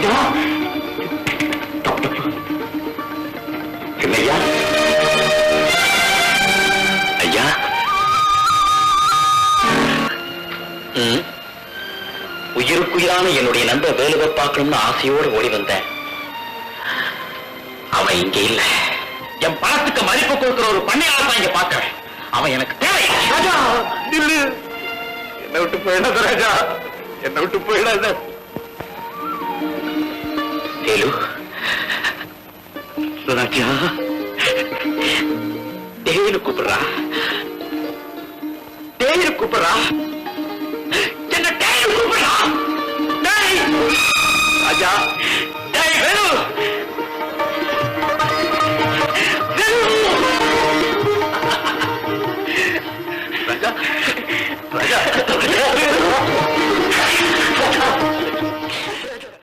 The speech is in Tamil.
ராஜா இல்லையா ஐயா உயிருக்குயிரான என்னுடைய நண்பர் வேலுவை பார்க்கணும்னு ஆசையோடு ஓடி வந்தேன். அவன் இங்க இல்ல. என் பணத்துக்கு மதிப்பு கொடுக்கிற ஒரு பண்ணையாளர் தான் இங்க பார்க்கிறேன். அவன் எனக்கு தேவை. ராஜா நில்லு, என்னை விட்டு போயிடாத ராஜா, என்னை விட்டு போயிடாத. வேலு ராஜா, தேவினு கூப்பிடுறா, தேவினு கூப்பிடுறா.